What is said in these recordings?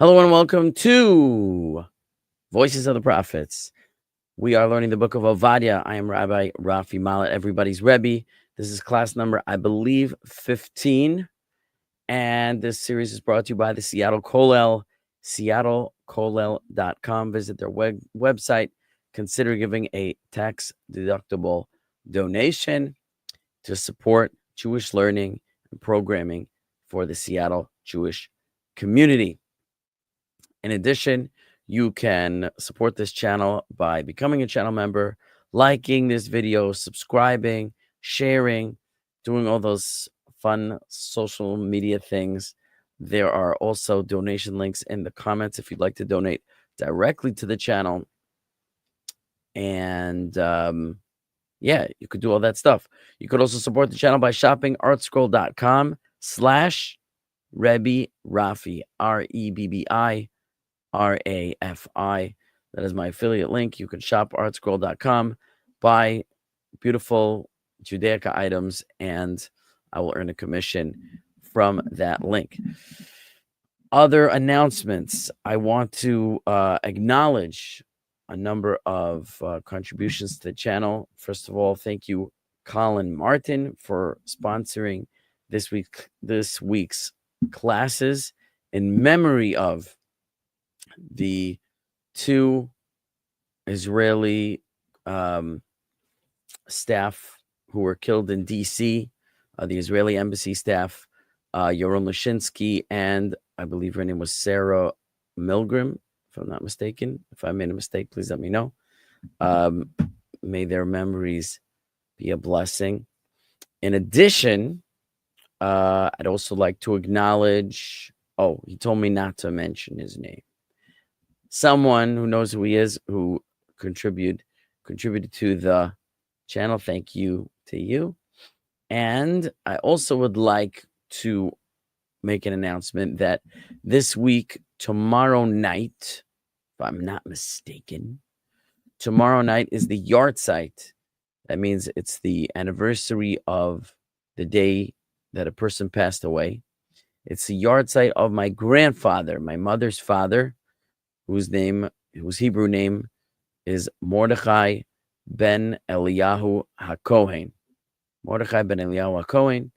Hello and welcome to Voices of the Prophets. We are learning the book of Obadiah. I am Rabbi Rafi Mallet, everybody's Rebbe. This is class number, I believe, 15. And this series is brought to you by the Seattle Kollel, seattlekollel.com. Visit their website. Consider giving a tax-deductible donation to support Jewish learning and programming for the Seattle Jewish community. In addition, you can support this channel by becoming a channel member, liking this video, subscribing, sharing, doing all those fun social media things. There are also donation links in the comments if you'd like to donate directly to the channel. And yeah, you could do all that stuff. You could also support the channel by shopping artscroll.com/Rebbe Rafi, REBBI RAFI. That is my affiliate link. You can shop artscroll.com, buy beautiful Judaica items, and I will earn a commission from that link. Other announcements. I want to acknowledge a number of contributions to the channel. First of all, thank you, Colin Martin, for sponsoring this week's classes in memory of the two Israeli staff who were killed in D.C., the Israeli embassy staff, Yaron Lewshinsky, and I believe her name was Sarah Milgram, if I'm not mistaken. If I made a mistake, please let me know. May their memories be a blessing. In addition, I'd also like to acknowledge, he told me not to mention his name. Someone who knows who he is, who contributed to the channel. Thank you to you. And I also would like to make an announcement that this week, tomorrow night, if I'm not mistaken, tomorrow night is the yahrzeit. That means it's the anniversary of the day that a person passed away. It's the yahrzeit of my grandfather, my mother's father, whose Hebrew name is Mordechai ben Eliyahu haKohen. Mordechai ben Eliyahu haKohen.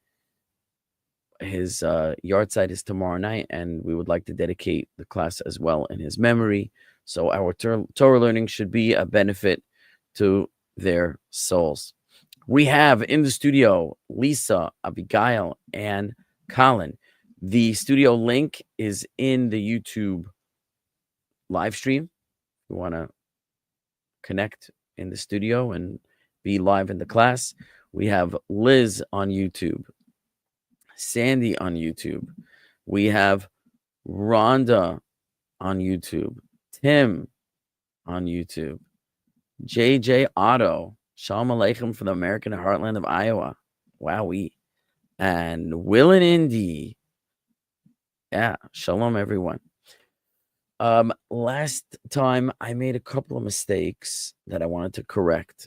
His yahrzeit is tomorrow night, and we would like to dedicate the class as well in his memory. So our Torah learning should be a benefit to their souls. We have in the studio Lisa, Abigail, and Colin. The studio link is in the YouTube live stream. You want to connect in the studio and be live in the class. We have Liz on YouTube, Sandy on YouTube. We have Rhonda on YouTube, Tim on YouTube, JJ Otto, Shalom Aleichem from the American heartland of Iowa. Wowee. And Will and Indy. Yeah, shalom everyone. Last time I made a couple of mistakes that I wanted to correct.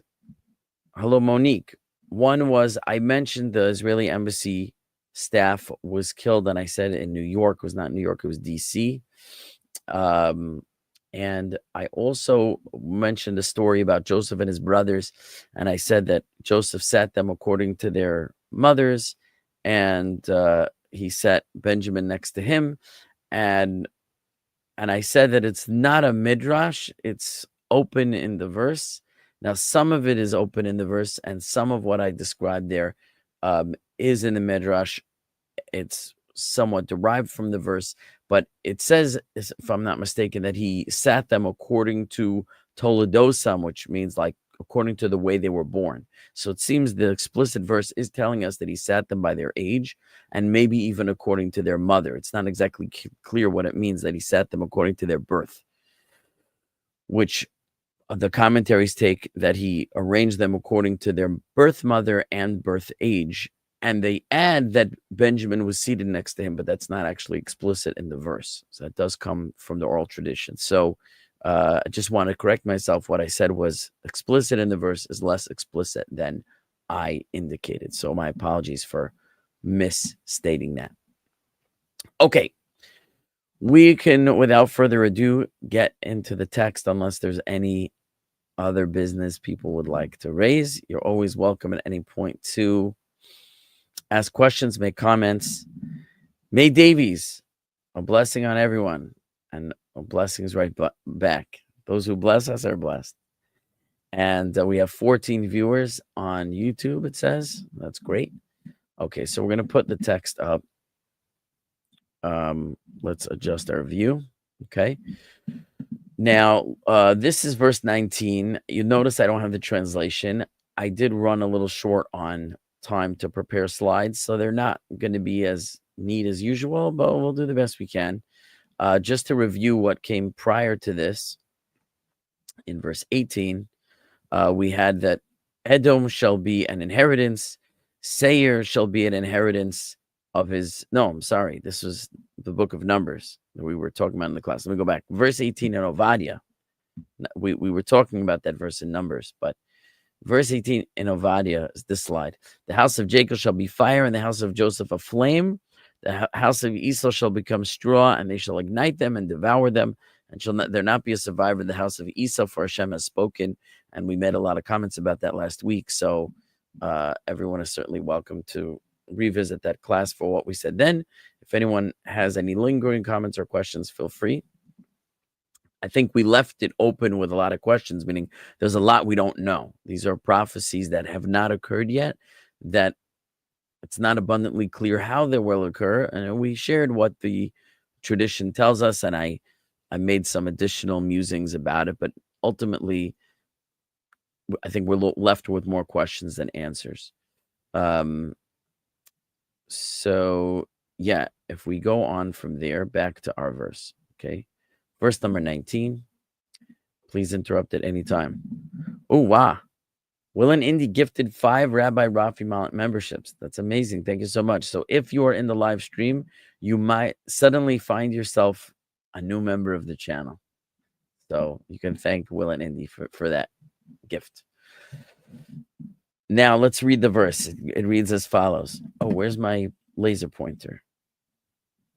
Hello, Monique. One was I mentioned the Israeli embassy staff was killed, and I said in New York. It was not New York, it was DC. And I also mentioned a story about Joseph and his brothers, and I said that Joseph sat them according to their mothers, and he sat Benjamin next to him, and I said that it's not a midrash, it's open in the verse. Now, some of it is open in the verse, and some of what I described there is in the midrash. It's somewhat derived from the verse, but it says, if I'm not mistaken, that he sat them according to Toledosam, which means like according to the way they were born. So it seems the explicit verse is telling us that he sat them by their age and maybe even according to their mother. It's not exactly clear what it means that he sat them according to their birth, which the commentaries take that he arranged them according to their birth mother and birth age. And they add that Benjamin was seated next to him, but that's not actually explicit in the verse. So that does come from the oral tradition. So I just want to correct myself. What I said was explicit in the verse is less explicit than I indicated. So my apologies for misstating that. Okay. We can, without further ado, get into the text unless there's any other business people would like to raise. You're always welcome at any point to ask questions, make comments. May Davies, a blessing on everyone, and blessings right back. Those who bless us are blessed. And we have 14 viewers on YouTube, it says. That's great. Okay, so we're going to put the text up. Let's adjust our view. Okay. Now, this is verse 19. You notice I don't have the translation. I did run a little short on time to prepare slides, so they're not going to be as neat as usual, but we'll do the best we can. Just to review what came prior to this, in verse 18, we had that Edom shall be an inheritance, Seir shall be an inheritance of his. No, I'm sorry. This was the book of Numbers that we were talking about in the class. Let me go back. Verse 18 in Obadiah. We were talking about that verse in Numbers, but verse 18 in Obadiah is this slide. The house of Jacob shall be fire, and the house of Joseph a flame. The house of Esau shall become straw, and they shall ignite them and devour them. And shall there not be a survivor in the house of Esau, for Hashem has spoken. And we made a lot of comments about that last week. So everyone is certainly welcome to revisit that class for what we said then. If anyone has any lingering comments or questions, feel free. I think we left it open with a lot of questions, meaning there's a lot we don't know. These are prophecies that have not occurred yet, that it's not abundantly clear how they will occur. And we shared what the tradition tells us, and I made some additional musings about it. But ultimately, I think we're left with more questions than answers. So, yeah, if we go on from there back to our verse, okay? Verse number 19. Please interrupt at any time. Oh, wow. Will and Indy gifted 5 Rabbi Rafi memberships. That's amazing. Thank you so much. So if you are in the live stream, you might suddenly find yourself a new member of the channel. So you can thank Will and Indy for that gift. Now let's read the verse. It reads as follows. Oh, where's my laser pointer?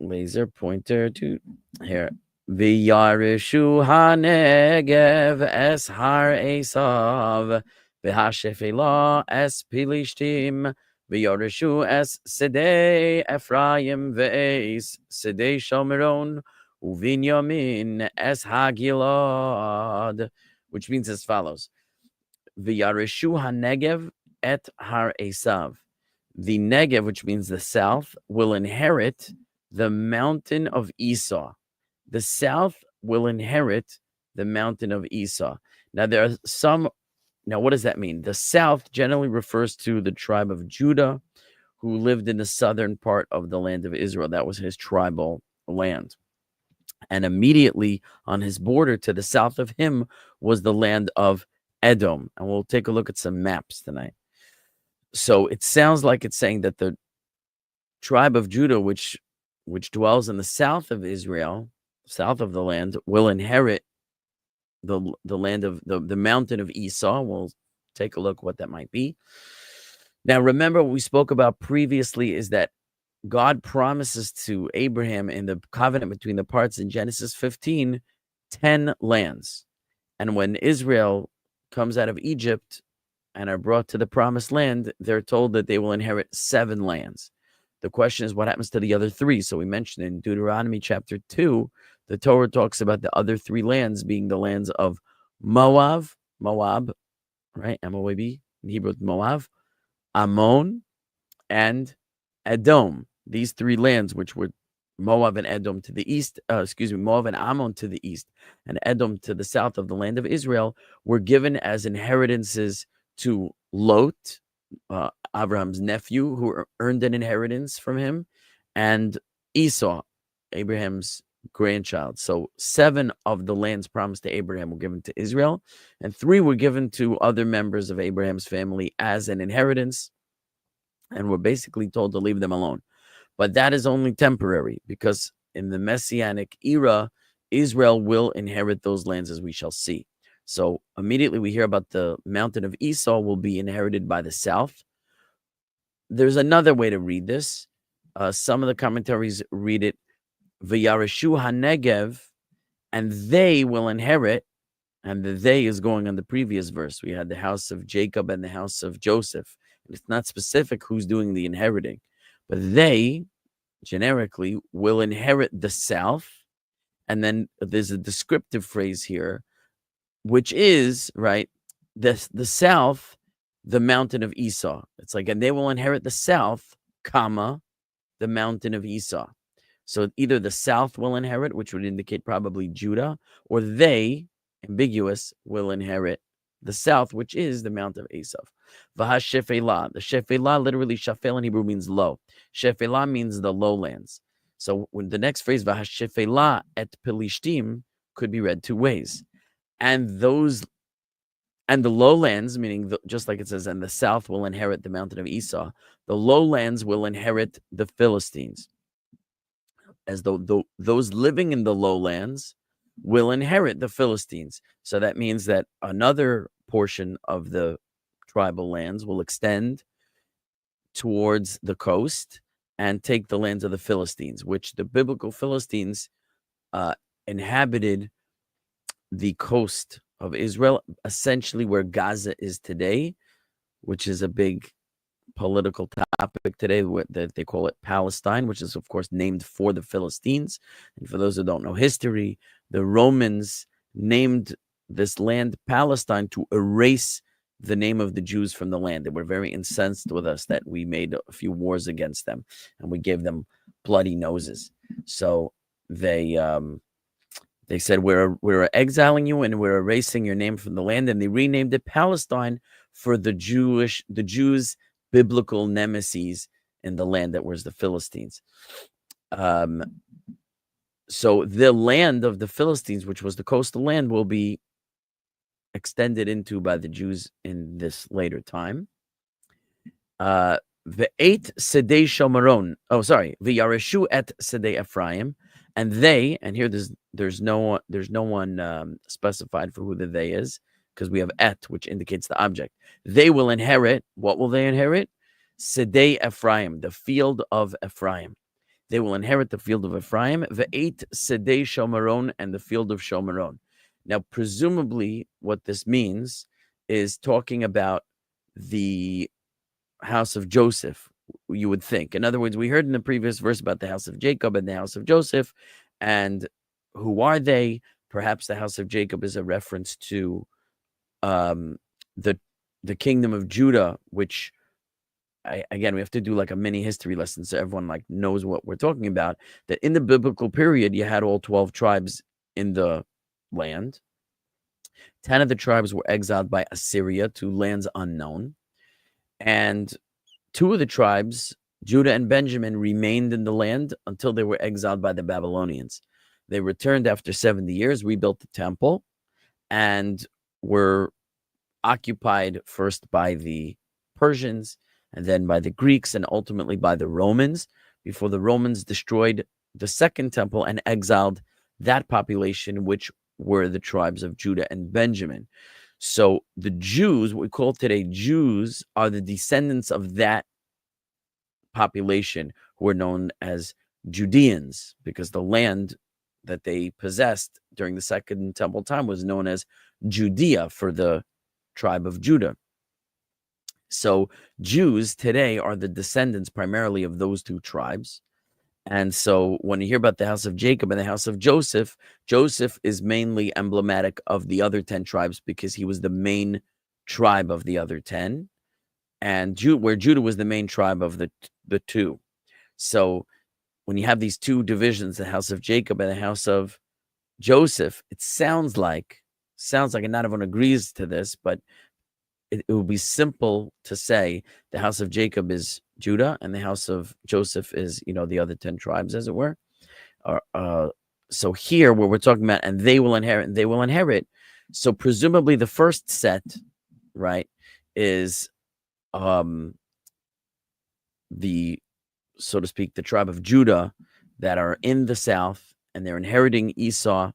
Laser pointer to here. V'yarishu haNegev es har Esav v'hashefela es Pilishtim v'yarishu es Sedei Ephraim ve'es Sedei Shomeron u'Vinyamin es Hagilad, which means as follows. V'yarishu haNegev et har Esav. The Negev, which means the south, will inherit the mountain of Esau. The south will inherit the mountain of Esau. Now, there are some. Now, what does that mean? The south generally refers to the tribe of Judah, who lived in the southern part of the land of Israel. That was his tribal land. And immediately on his border to the south of him was the land of Edom. And we'll take a look at some maps tonight. So it sounds like it's saying that the tribe of Judah, which dwells in the south of Israel, south of the land, will inherit the land of the mountain of Esau. We'll take a look what that might be. Now, remember what we spoke about previously is that God promises to Abraham in the covenant between the parts in Genesis 15, 10 lands. And when Israel comes out of Egypt and are brought to the promised land, they're told that they will inherit 7 lands. The question is, what happens to the other 3? So we mentioned in Deuteronomy chapter 2, the Torah talks about the other 3 lands being the lands of Moab, right? M-O-A-B, in Hebrew, Moab, Ammon, and Edom. These 3 lands, which were Moab and Edom to the east, Moab and Ammon to the east, and Edom to the south of the land of Israel, were given as inheritances to Lot, Abraham's nephew, who earned an inheritance from him, and Esau, Abraham's grandchild. So 7 of the lands promised to Abraham were given to Israel, and 3 were given to other members of Abraham's family as an inheritance, and were basically told to leave them alone. But that is only temporary, because in the Messianic era, Israel will inherit those lands, as we shall see. So immediately we hear about the mountain of Esau will be inherited by the south. There's another way to read this. Some of the commentaries read it V'yareshu haNegev, and they will inherit. And the they is going on the previous verse. We had the house of Jacob and the house of Joseph. And it's not specific who's doing the inheriting, but they generically will inherit the south. And then there's a descriptive phrase here, which is, right, the south, the mountain of Esau. It's like, and they will inherit the south, comma, the mountain of Esau. So either the south will inherit, which would indicate probably Judah, or they, ambiguous, will inherit the south, which is the mount of Esau. V'hashephelah. The shephelah, literally shafel in Hebrew means low. Shephelah means the lowlands. So when the next phrase, v'hashephelah et pelishtim, could be read two ways. And the lowlands, meaning just like it says, and the south will inherit the mountain of Esau. The lowlands will inherit the Philistines. As though those living in the lowlands will inherit the Philistines. So that means that another portion of the tribal lands will extend towards the coast and take the lands of the Philistines, which the biblical Philistines inhabited the coast of Israel, essentially where Gaza is today, which is a big political topic today, that they call it Palestine, which is of course named for the Philistines. And for those who don't know history, the Romans named this land Palestine to erase the name of the Jews from the land. They were very incensed with us that we made a few wars against them and we gave them bloody noses. So they said, we're exiling you and we're erasing your name from the land, and they renamed it Palestine for the Jews' biblical nemesis in the land that was the Philistines. So the land of the Philistines, which was the coastal land, will be extended into by the Jews in this later time. The eight Sedei Shomaron. Oh, sorry. V'yareshu et Sedei Ephraim, and they. And here there's no one specified for who the they is, because we have et, which indicates the object. They will inherit. What will they inherit? Sedei Ephraim, the field of Ephraim. They will inherit the field of Ephraim. The eight Sedei Shomaron, and the field of Shomaron. Now, presumably, what this means is talking about the house of Joseph, you would think. In other words, we heard in the previous verse about the house of Jacob and the house of Joseph, and who are they? Perhaps the house of Jacob is a reference to the kingdom of Judah, which again, we have to do like a mini history lesson so everyone like knows what we're talking about. That in the biblical period, you had all 12 tribes in the land. 10 of the tribes were exiled by Assyria to lands unknown. And 2 of the tribes, Judah and Benjamin, remained in the land until they were exiled by the Babylonians. They returned after 70 years, rebuilt the temple, and were occupied first by the Persians, and then by the Greeks, and ultimately by the Romans, before the Romans destroyed the second temple and exiled that population, which were the tribes of Judah and Benjamin. So the Jews, what we call today Jews, are the descendants of that population, who are known as Judeans, because the land that they possessed during the second temple time was known as Judea for the tribe of Judah. So Jews today are the descendants primarily of those 2 tribes. And so when you hear about the house of Jacob and the house of Joseph, Joseph is mainly emblematic of the other 10 tribes because he was the main tribe of the other 10, and where Judah was the main tribe of the 2. So when you have these 2 divisions, the house of Jacob and the house of Joseph, it sounds like, and not everyone agrees to this, but it would be simple to say the house of Jacob is Judah and the house of Joseph is, the other 10 tribes, as it were. So here, where we're talking about, and they will inherit. So presumably the first set, right, is the, so to speak, the tribe of Judah that are in the south, and they're inheriting Esau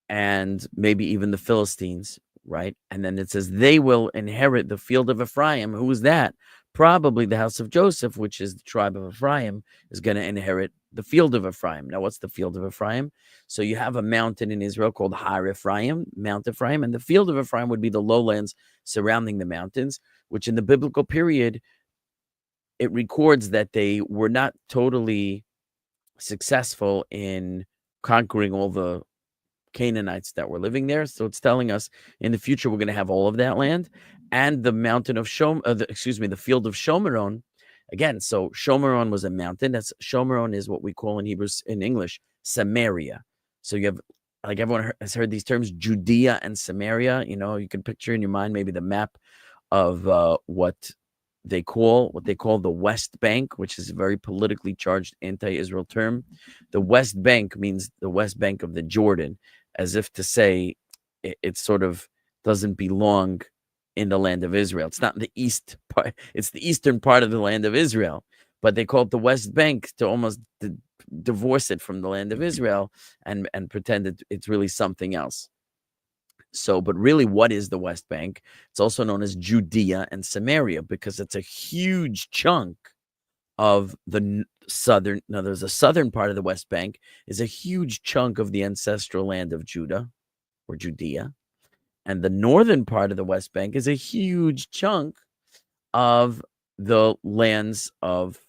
and maybe even the Philistines, right? And then it says they will inherit the field of Ephraim. Who is that? probably the house of Joseph, which is the tribe of Ephraim, is going to inherit the field of Ephraim. Now, what's the field of Ephraim? So you have a mountain in Israel called Har Ephraim, Mount Ephraim, and the field of Ephraim would be the lowlands surrounding the mountains, which in the biblical period, it records that they were not totally successful in conquering all the Canaanites that were living there. So it's telling us in the future, we're going to have all of that land and the mountain of the field of Shomeron. Again, so Shomeron was a mountain. That's Shomeron is what we call in Hebrew, in English, Samaria. So you have, like everyone has heard these terms, Judea and Samaria. You know, you can picture in your mind maybe the map of what they call the West Bank, which is a very politically charged anti-Israel term. The West Bank means the West Bank of the Jordan, as if to say it sort of doesn't belong in the land of Israel. It's not the east part, it's the eastern part of the land of Israel, but they call it the West Bank to almost divorce it from the land of Israel and pretend it's really something else. So, but really, what is the West Bank? It's also known as Judea and Samaria because it's a huge chunk of the southern. Now, there's a southern part of the West Bank is a huge chunk of the ancestral land of Judah or Judea. And the northern part of the West Bank is a huge chunk of the lands of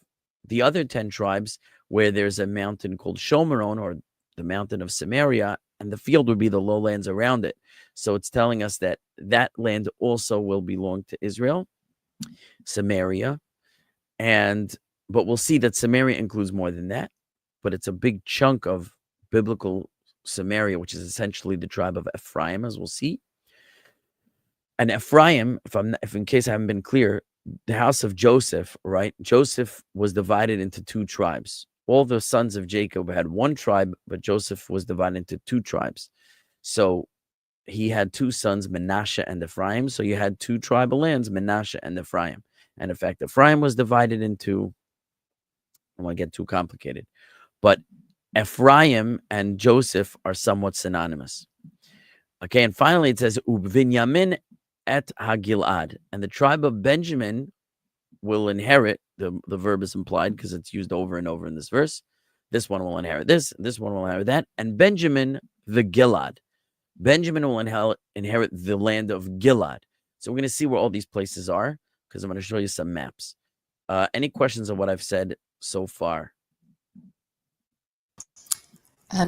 the other 10 tribes, where there's a mountain called Shomeron, or the mountain of Samaria, and the field would be the lowlands around it. So it's telling us that that land also will belong to Israel, Samaria. But we'll see that Samaria includes more than that, but it's a big chunk of biblical Samaria, which is essentially the tribe of Ephraim, as we'll see. And Ephraim, if in case I haven't been clear, the house of Joseph, right? Joseph was divided into 2 tribes. All the sons of Jacob had 1 tribe, but Joseph was divided into 2 tribes. So he had 2 sons, Manasseh and Ephraim. So you had 2 tribal lands, Manasseh and Ephraim. And in fact, Ephraim was divided into, I don't want to get too complicated, but Ephraim and Joseph are somewhat synonymous. Okay, and finally it says, Ubinyamin et HaGilad, and the tribe of Benjamin will inherit, the verb is implied because it's used over and over in this verse. This one will inherit this one will inherit that, and Benjamin the Gilad. Benjamin will inherit the land of Gilad. So we're going to see where all these places are, because I'm going to show you some maps. Any questions on what I've said so far?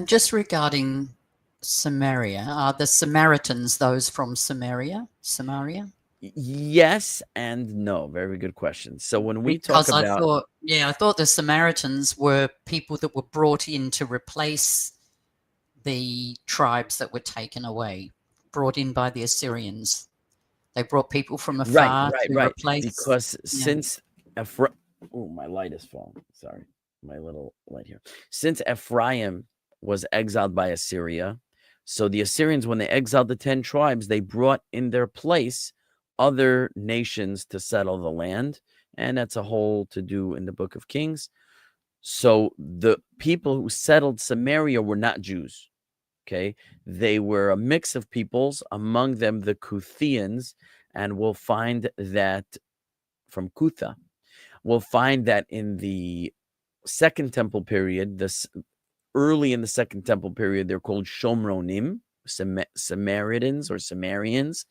Just regarding Samaria, are the Samaritans those from Samaria? Yes and no. Very good question. So when we talk about... I thought the Samaritans were people that were brought in to replace the tribes that were taken away, brought in by the Assyrians. They brought people from afar to replace... Because since my light is falling. Sorry, my little light here. Since Ephraim was exiled by Assyria, so the Assyrians, when they exiled the 10 tribes, they brought in their place other nations to settle the land. And that's a whole to do in the book of Kings. So the people who settled Samaria were not Jews. Okay, they were a mix of peoples, among them the Kuthians, and we'll find that from Kutha. We'll find that in the Second Temple period, early in the Second Temple period, they're called Shomronim, Samaritans or Sumerians,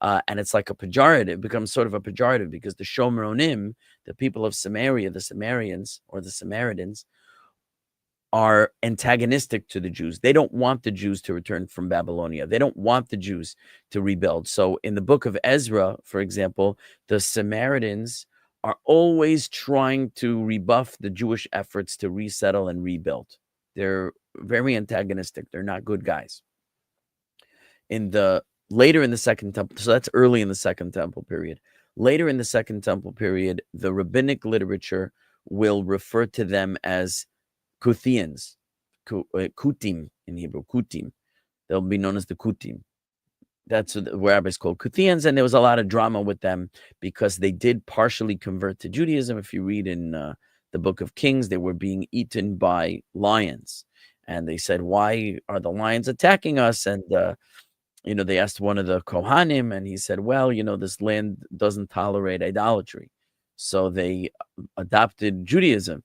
and it's like a pejorative. It becomes sort of a pejorative because the Shomronim, the people of Samaria, the Sumerians or the Samaritans, are antagonistic to the Jews. They don't want the Jews to return from Babylonia. They don't want the Jews to rebuild. So in the book of Ezra, for example, the Samaritans are always trying to rebuff the Jewish efforts to resettle and rebuild. They're very antagonistic. They're not good guys. Later in the Second Temple, so that's early in the Second Temple period. Later in the Second Temple period, the rabbinic literature will refer to them as Kuthians, Kutim in Hebrew, Kutim. They'll be known as the Kutim. That's what the rabbis called Kuthians, and there was a lot of drama with them because they did partially convert to Judaism. If you read in the book of Kings, they were being eaten by lions, and they said, "Why are the lions attacking us?" And they asked one of the Kohanim, and he said, "Well, this land doesn't tolerate idolatry." So they adopted Judaism.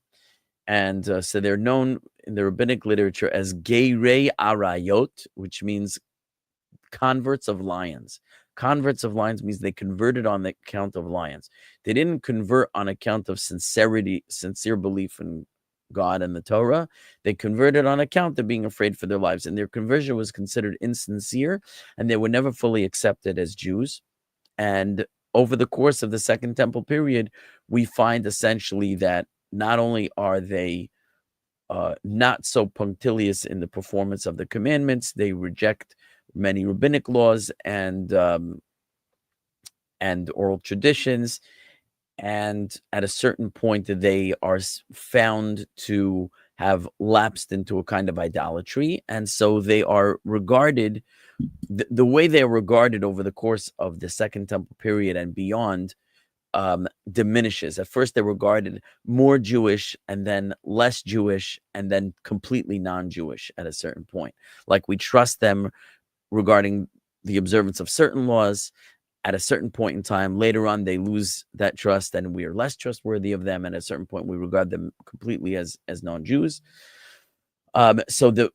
And so they're known in the rabbinic literature as Geirei Arayot, which means converts of lions. Converts of lions means they converted on the account of lions. They didn't convert on account of sincere belief in God and the Torah. They converted on account of being afraid for their lives. And their conversion was considered insincere, and they were never fully accepted as Jews. And over the course of the Second Temple period, we find essentially that not only are they not so punctilious in the performance of the commandments, they reject many rabbinic laws and oral traditions. And at a certain point, they are found to have lapsed into a kind of idolatry. And so they are regarded, the way they are regarded over the course of the Second Temple period and beyond diminishes. At first, they're regarded more Jewish, and then less Jewish, and then completely non-Jewish at a certain point. Like, we trust them regarding the observance of certain laws. At a certain point in time, later on, they lose that trust, and we are less trustworthy of them. And at a certain point, we regard them completely as non-Jews. So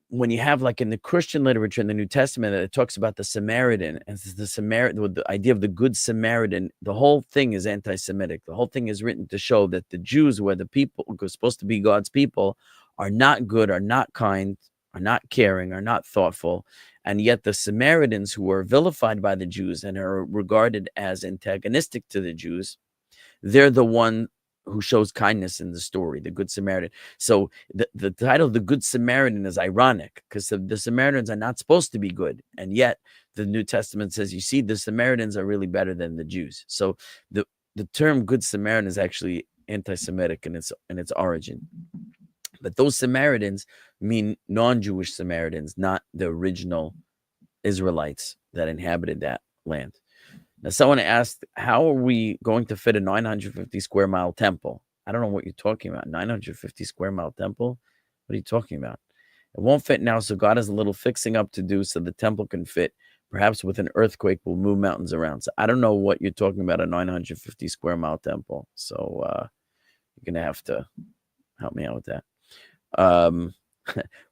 when you have, like, in the Christian literature in the New Testament, that it talks about the Samaritan and the idea of the good Samaritan, the whole thing is anti-Semitic. The whole thing is written to show that the Jews, who are the people who are supposed to be God's people, are not good, are not kind, are not caring, are not thoughtful. And yet the Samaritans, who are vilified by the Jews and are regarded as antagonistic to the Jews, they're the one who shows kindness in the story, the Good Samaritan. So the title, The Good Samaritan, is ironic because the Samaritans are not supposed to be good. And yet the New Testament says, you see, the Samaritans are really better than the Jews. So the term Good Samaritan is actually anti-Semitic in its origin. But those Samaritans mean non-Jewish Samaritans, not the original Israelites that inhabited that land. Now, someone asked, how are we going to fit a 950 square mile temple? I don't know what you're talking about. 950 square mile temple? What are you talking about? It won't fit now, so God has a little fixing up to do so the temple can fit. Perhaps with an earthquake, we'll move mountains around. So I don't know what you're talking about, a 950 square mile temple. So you're going to have to help me out with that.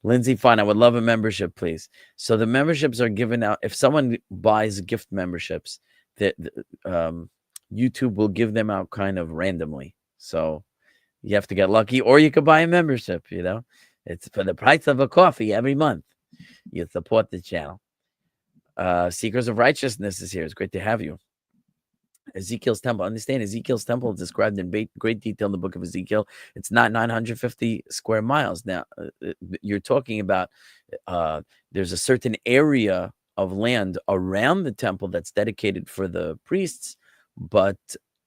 Lindsay, fine. I would love a membership, please. So the memberships are given out. If someone buys gift memberships, that YouTube will give them out kind of randomly. So you have to get lucky, or you could buy a membership. It's for the price of a coffee every month. You support the channel. Seekers of Righteousness is here. It's great to have you. Ezekiel's temple. Understand, Ezekiel's temple is described in great detail in the book of Ezekiel. It's not 950 square miles. Now, you're talking about there's a certain area of land around the temple that's dedicated for the priests, but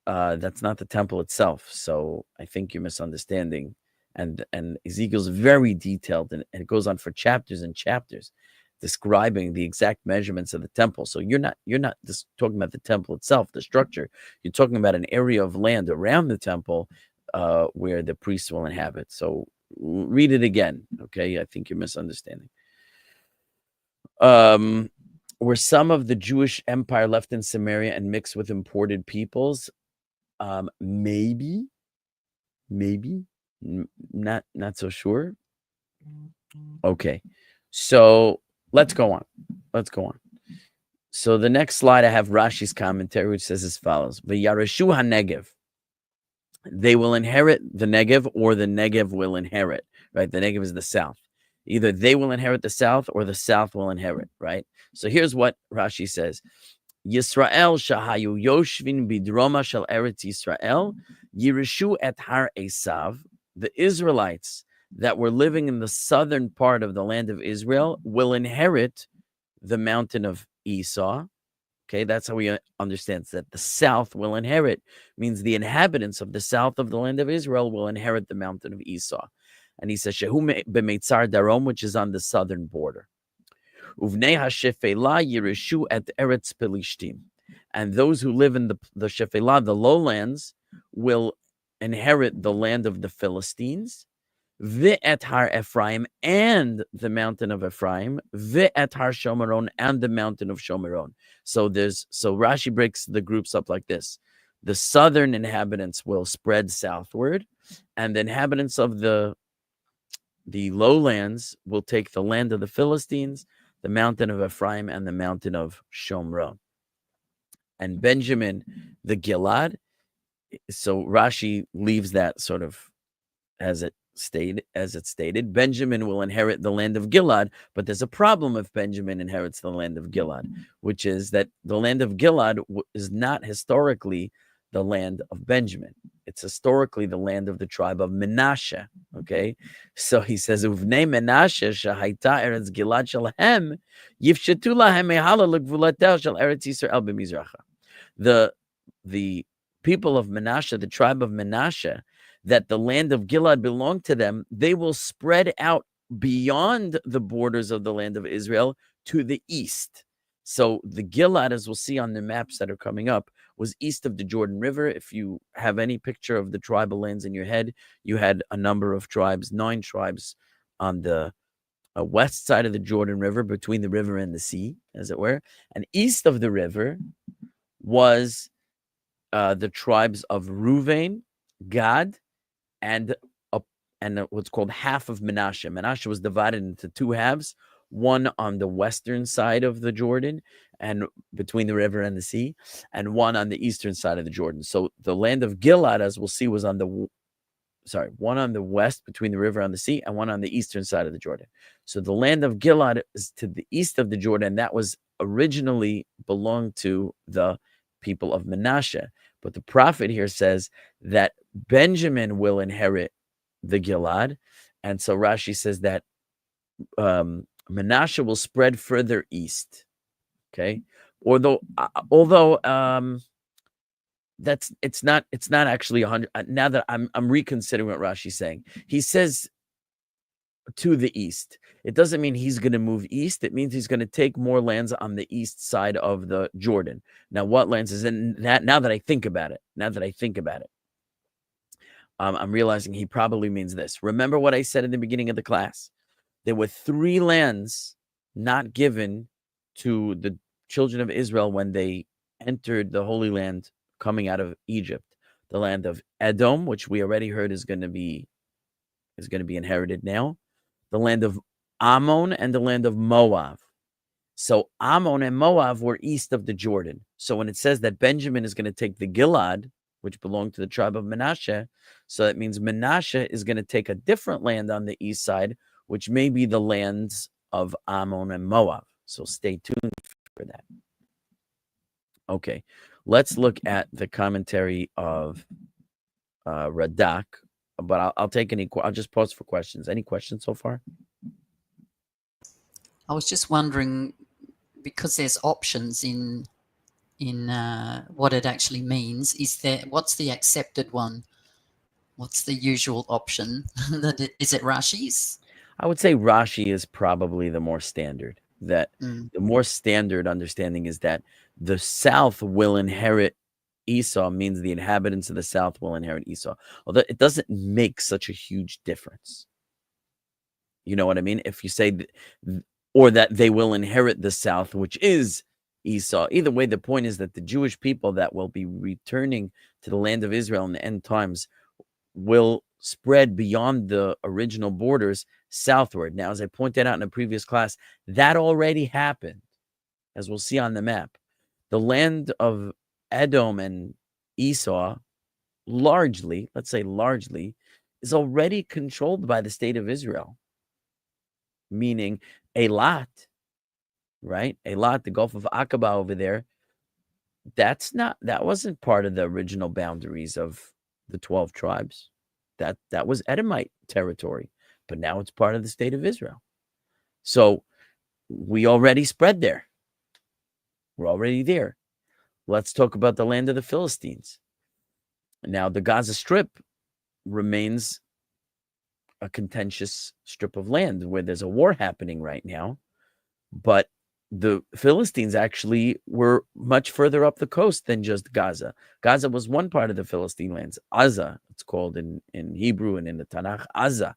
that's not the temple itself. So I think you're misunderstanding. And Ezekiel's very detailed, and it goes on for chapters and chapters, describing the exact measurements of the temple. So you're not just talking about the temple itself, the structure. You're talking about an area of land around the temple where the priests will inhabit. So read it again, okay? I think you're misunderstanding. Were some of the Jewish empire left in Samaria and mixed with imported peoples? Maybe, not so sure. Okay, so let's go on. So the next slide, I have Rashi's commentary, which says as follows: V'yareshu haNegev. They will inherit the Negev, or the Negev will inherit, right? The Negev is the south. Either they will inherit the south, or the south will inherit, right? So here's what Rashi says: Yisrael shahayu yoshvin bidroma shel Eretz Yisrael yirishu et har Esav. The Israelites that were living in the southern part of the land of Israel will inherit the mountain of Esau. Okay, that's how we understand that the south will inherit, means the inhabitants of the south of the land of Israel will inherit the mountain of Esau. And he says, Shehu b'meitzar darom, which is on the southern border. Uvnei hashefela yirishu et eretz pelishtim. And those who live in the Shephelah, the lowlands, will inherit the land of the Philistines. Ve'et har Ephraim, and the mountain of Ephraim. Ve'et har Shomeron, and the mountain of Shomeron. So Rashi breaks the groups up like this: The southern inhabitants will spread southward, and the inhabitants of the lowlands will take the land of the Philistines, the mountain of Ephraim, and the mountain of Shomron. And Benjamin, the Gilad. So Rashi leaves that sort of as it stated. Benjamin will inherit the land of Gilad, but there's a problem if Benjamin inherits the land of Gilad, which is that the land of Gilad is not historically the land of Benjamin. It's historically the land of the tribe of Menashe. Okay, so he says, "Uvnei Menashe shahaita eretz Gilad shalahem yifshetu lahem mehala legvulatel shel eretz Yisrael b'mizracha." The people of Menashe, the tribe of Menashe, that the land of Gilad belonged to them, they will spread out beyond the borders of the land of Israel to the east. So the Gilad, as we'll see on the maps that are coming up, was east of the Jordan River. If you have any picture of the tribal lands in your head, you had a number of tribes, 9 tribes on the west side of the Jordan River, between the river and the sea, as it were. And east of the river was the tribes of Reuven, Gad, and what's called half of Menashe. Menashe was divided into 2 halves, one on the western side of the Jordan and between the river and the sea, and one on the eastern side of the Jordan. So the land of Gilad, as we'll see, was on the one on the west between the river and the sea, and one on the eastern side of the Jordan. So the land of Gilad is to the east of the Jordan. That was originally belonged to the people of Menashe. But the prophet here says that Benjamin will inherit the Gilad. And so Rashi says that Menashe will spread further east. Okay. Although it's not actually 100. Now that I'm reconsidering what Rashi's saying, he says to the east. It doesn't mean he's going to move east. It means he's going to take more lands on the east side of the Jordan. Now, what lands is in that? Now that I think about it, I'm realizing he probably means this. Remember what I said in the beginning of the class? There were 3 lands not given to the children of Israel when they entered the Holy Land coming out of Egypt. The land of Edom, which we already heard is going to be inherited now. The land of Ammon and the land of Moab. So Ammon and Moab were east of the Jordan. So when it says that Benjamin is going to take the Gilad, which belonged to the tribe of Menashe, so that means Menashe is going to take a different land on the east side, which may be the lands of Ammon and Moab. So stay tuned for that. Okay, let's look at the commentary of Radak. But I'll take I'll just pause for questions. Any questions so far? I was just wondering, because there's options in what it actually means. What's the accepted one? What's the usual option? Is it Rashi's? I would say Rashi is probably the more standard. The more standard understanding is that the south will inherit Esau, means the inhabitants of the south will inherit Esau. Although it doesn't make such a huge difference. You know what I mean? If you say, or that they will inherit the south, which is Esau. Either way, the point is that the Jewish people that will be returning to the land of Israel in the end times will spread beyond the original borders southward. Now, as I pointed out in a previous class, that already happened, as we'll see on the map. The land of Edom and Esau, largely, is already controlled by the state of Israel, meaning Eilat, right? Eilat, the Gulf of Aqaba over there, that wasn't part of the original boundaries of the 12 tribes. That was Edomite territory, but now it's part of the state of Israel. So we already spread there. We're already there. Let's talk about the land of the Philistines. Now, the Gaza Strip remains a contentious strip of land where there's a war happening right now, but the Philistines actually were much further up the coast than just Gaza. Gaza was one part of the Philistine lands. Aza, it's called in Hebrew and in the Tanakh, Aza.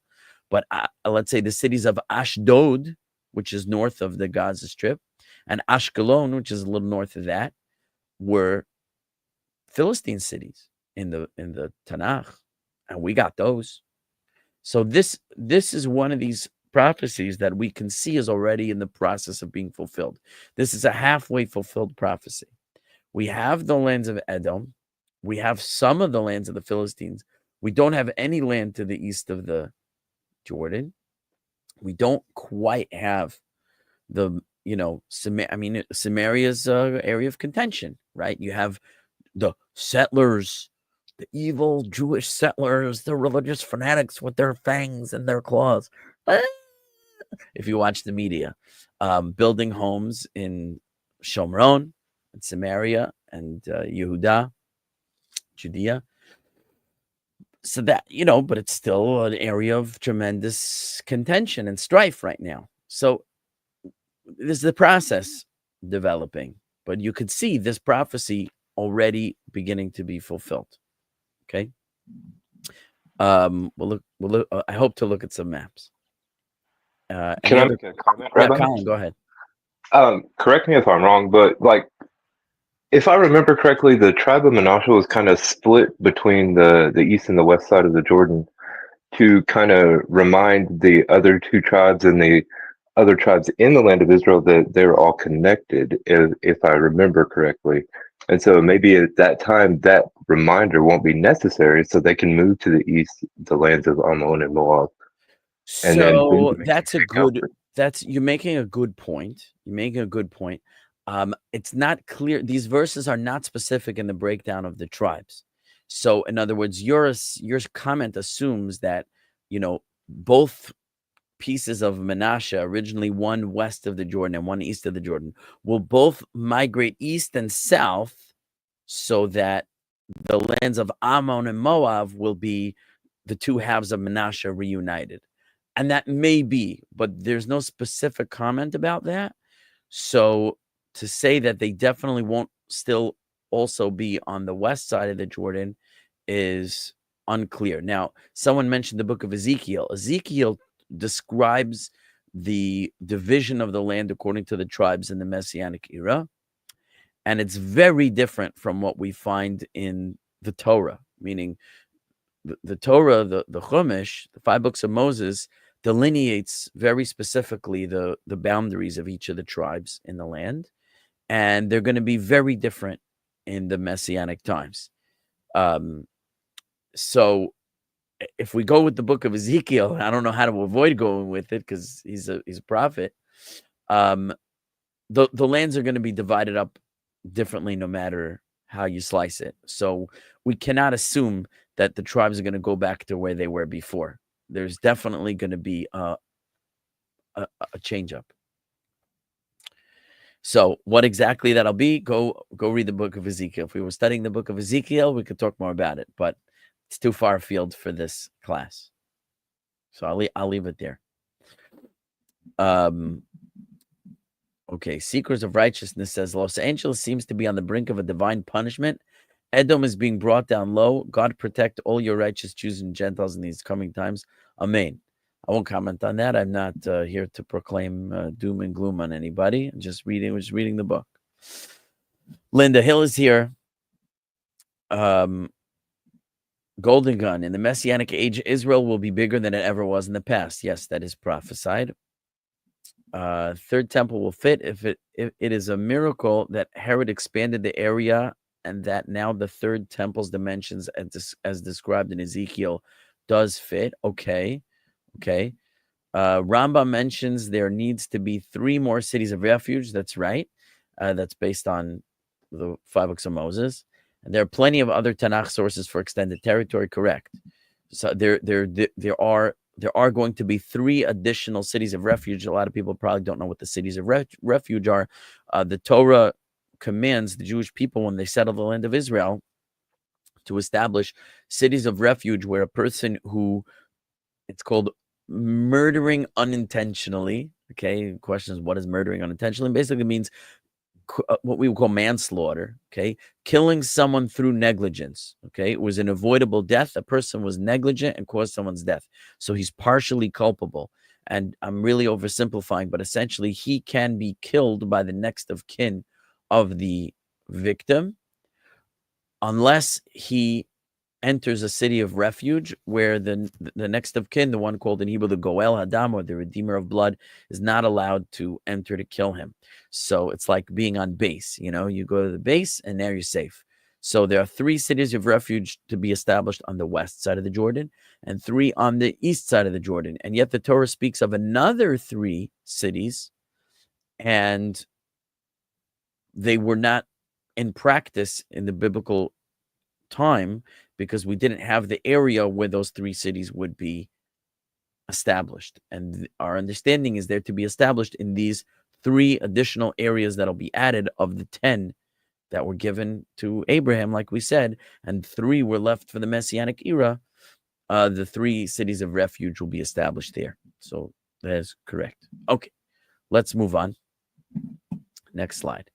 But let's say the cities of Ashdod, which is north of the Gaza Strip, and Ashkelon, which is a little north of that, were Philistine cities in the Tanakh, and we got those. So this is one of these prophecies that we can see is already in the process of being fulfilled. This is a halfway fulfilled prophecy. We have the lands of Edom. We have some of the lands of the Philistines. We don't have any land to the east of the Jordan. We don't quite have the, Samaria's area of contention, right? You have the settlers, the evil Jewish settlers, the religious fanatics with their fangs and their claws. If you watch the media, building homes in Shomron and Samaria and Judea. So that, but it's still an area of tremendous contention and strife right now. So this is the process developing, but you could see this prophecy already beginning to be fulfilled. Okay. We'll look. I hope to look at some maps. Can I make a comment, Yeah, Rabbi? Colin, go ahead. Correct me if I'm wrong, but if I remember correctly, the tribe of Manasseh was kind of split between the east and the west side of the Jordan to kind of remind the other two tribes and the other tribes in the land of Israel that they're all connected, if I remember correctly. And so maybe at that time, that reminder won't be necessary, so they can move to the east, the lands of Ammon and Moab. And then So Benjamin that's can a take over. good. You're making a good point. It's not clear. These verses are not specific in the breakdown of the tribes. So, in other words, your comment assumes that both pieces of Manasseh, originally one west of the Jordan and one east of the Jordan, will both migrate east and south, so that the lands of Ammon and Moab will be the two halves of Manasseh reunited. And that may be, but there's no specific comment about that. So to say that they definitely won't still also be on the west side of the Jordan is unclear. Now, someone mentioned the book of Ezekiel. Ezekiel describes the division of the land according to the tribes in the Messianic era. And it's very different from what we find in the Torah, meaning the Torah, the Chumash, the 5 books of Moses, delineates very specifically the boundaries of each of the tribes in the land. And they're going to be very different in the Messianic times. So if we go with the book of Ezekiel, I don't know how to avoid going with it because he's a prophet. The lands are going to be divided up differently no matter how you slice it. So we cannot assume that the tribes are going to go back to where they were before. There's definitely going to be a change up. So what exactly that'll be, go read the book of Ezekiel. If we were studying the book of Ezekiel, we could talk more about it, but it's too far afield for this class. So I'll leave it there. Okay, Seekers of Righteousness says, Los Angeles seems to be on the brink of a divine punishment. Edom is being brought down low. God protect all your righteous Jews and Gentiles in these coming times. Amen. I won't comment on that. I'm not here to proclaim doom and gloom on anybody. I'm just reading the book. Linda Hill is here. Golden Gun. In the Messianic age, Israel will be bigger than it ever was in the past. Yes, that is prophesied. Third temple will fit if it is a miracle that Herod expanded the area and that now the third temple's dimensions as described in Ezekiel does fit. Okay. Rambam mentions there needs to be 3 more cities of refuge. That's right. That's based on the 5 books of Moses. And there are plenty of other Tanakh sources for extended territory. Correct. So there are going to be 3 additional cities of refuge. A lot of people probably don't know what the cities of refuge are. The Torah commands the Jewish people when they settle the land of Israel to establish cities of refuge where a person who, it's called murdering unintentionally. Okay, the question is, what is murdering unintentionally? Basically means what we would call manslaughter. Okay, killing someone through negligence. Okay, it was an avoidable death. A person was negligent and caused someone's death, so he's partially culpable. And I'm really oversimplifying, but essentially he can be killed by the next of kin of the victim unless he enters a city of refuge where the next of kin, the one called in Hebrew the Goel Hadam, or the Redeemer of Blood, is not allowed to enter to kill him. So it's like being on base. You go to the base and now you're safe. So there are 3 cities of refuge to be established on the west side of the Jordan and 3 on the east side of the Jordan. And yet the Torah speaks of another 3 cities, and they were not in practice in the biblical time because we didn't have the area where those 3 cities would be established. And our understanding is they're to be established in these 3 additional areas that'll be added of the 10 that were given to Abraham, like we said, and 3 were left for the Messianic era. The 3 cities of refuge will be established there. So that is correct. Okay, let's move on. Next slide.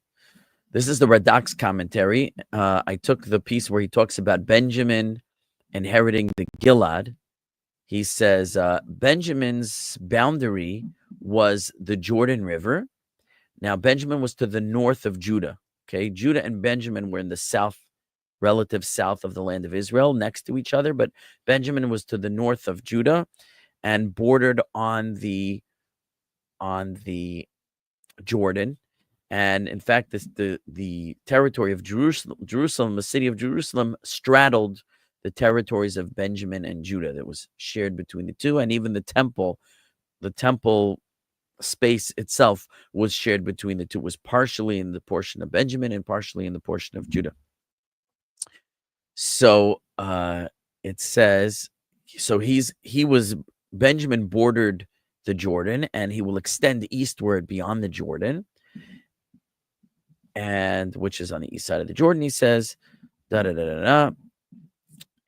This is the Radak's commentary. I took the piece where he talks about Benjamin inheriting the Gilad. He says Benjamin's boundary was the Jordan River. Now, Benjamin was to the north of Judah. Okay, Judah and Benjamin were in the south, relative south of the land of Israel, next to each other. But Benjamin was to the north of Judah and bordered on the Jordan. And in fact, the territory of Jerusalem, the city of Jerusalem, straddled the territories of Benjamin and Judah that was shared between the two. And even the temple space itself was shared between the two. It was partially in the portion of Benjamin and partially in the portion of Judah. So it says, Benjamin bordered the Jordan, and he will extend eastward beyond the Jordan, and which is on the east side of the Jordan. He says,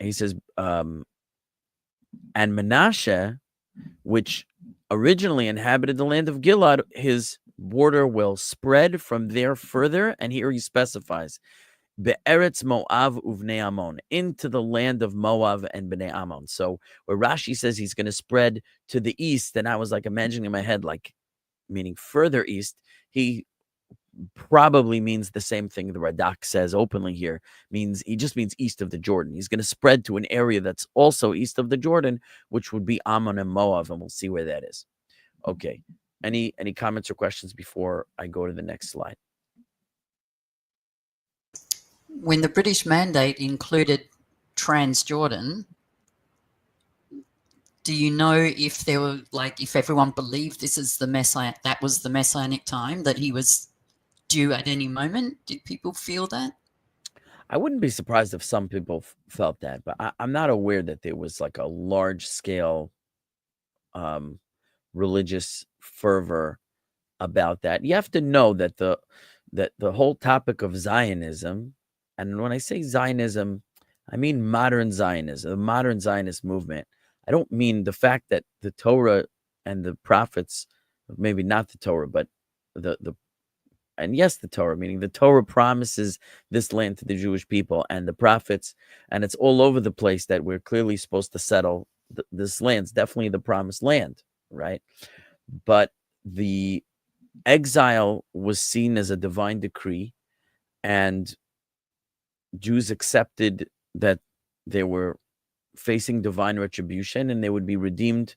He says, and Manasseh, which originally inhabited the land of Gilad, his border will spread from there further, and here he specifies, Be'eretz Moav uvnei Ammon, into the land of Moab and Bnei Ammon. So where Rashi says he's going to spread to the east, and I was like imagining in my head, like meaning further east, he probably means the same thing the Radak says openly here. He just means east of the Jordan. He's going to spread to an area that's also east of the Jordan, which would be Ammon and Moab, and we'll see where that is. Okay. Any comments or questions before I go to the next slide? When the British Mandate included Transjordan, do you know if there were, if everyone believed this is that was the Messianic time, that he was due at any moment? Did people feel that? I wouldn't be surprised if some people felt that, but I'm not aware that there was like a large scale religious fervor about that. You have to know that the whole topic of Zionism, and when I say Zionism, I mean modern Zionism, the modern Zionist movement. I don't mean the fact that the Torah and the prophets, maybe not the Torah, but the Torah, meaning the Torah promises this land to the Jewish people, and the prophets, and it's all over the place that we're clearly supposed to settle this land. It's definitely the promised land, right? But the exile was seen as a divine decree, and Jews accepted that they were facing divine retribution, and they would be redeemed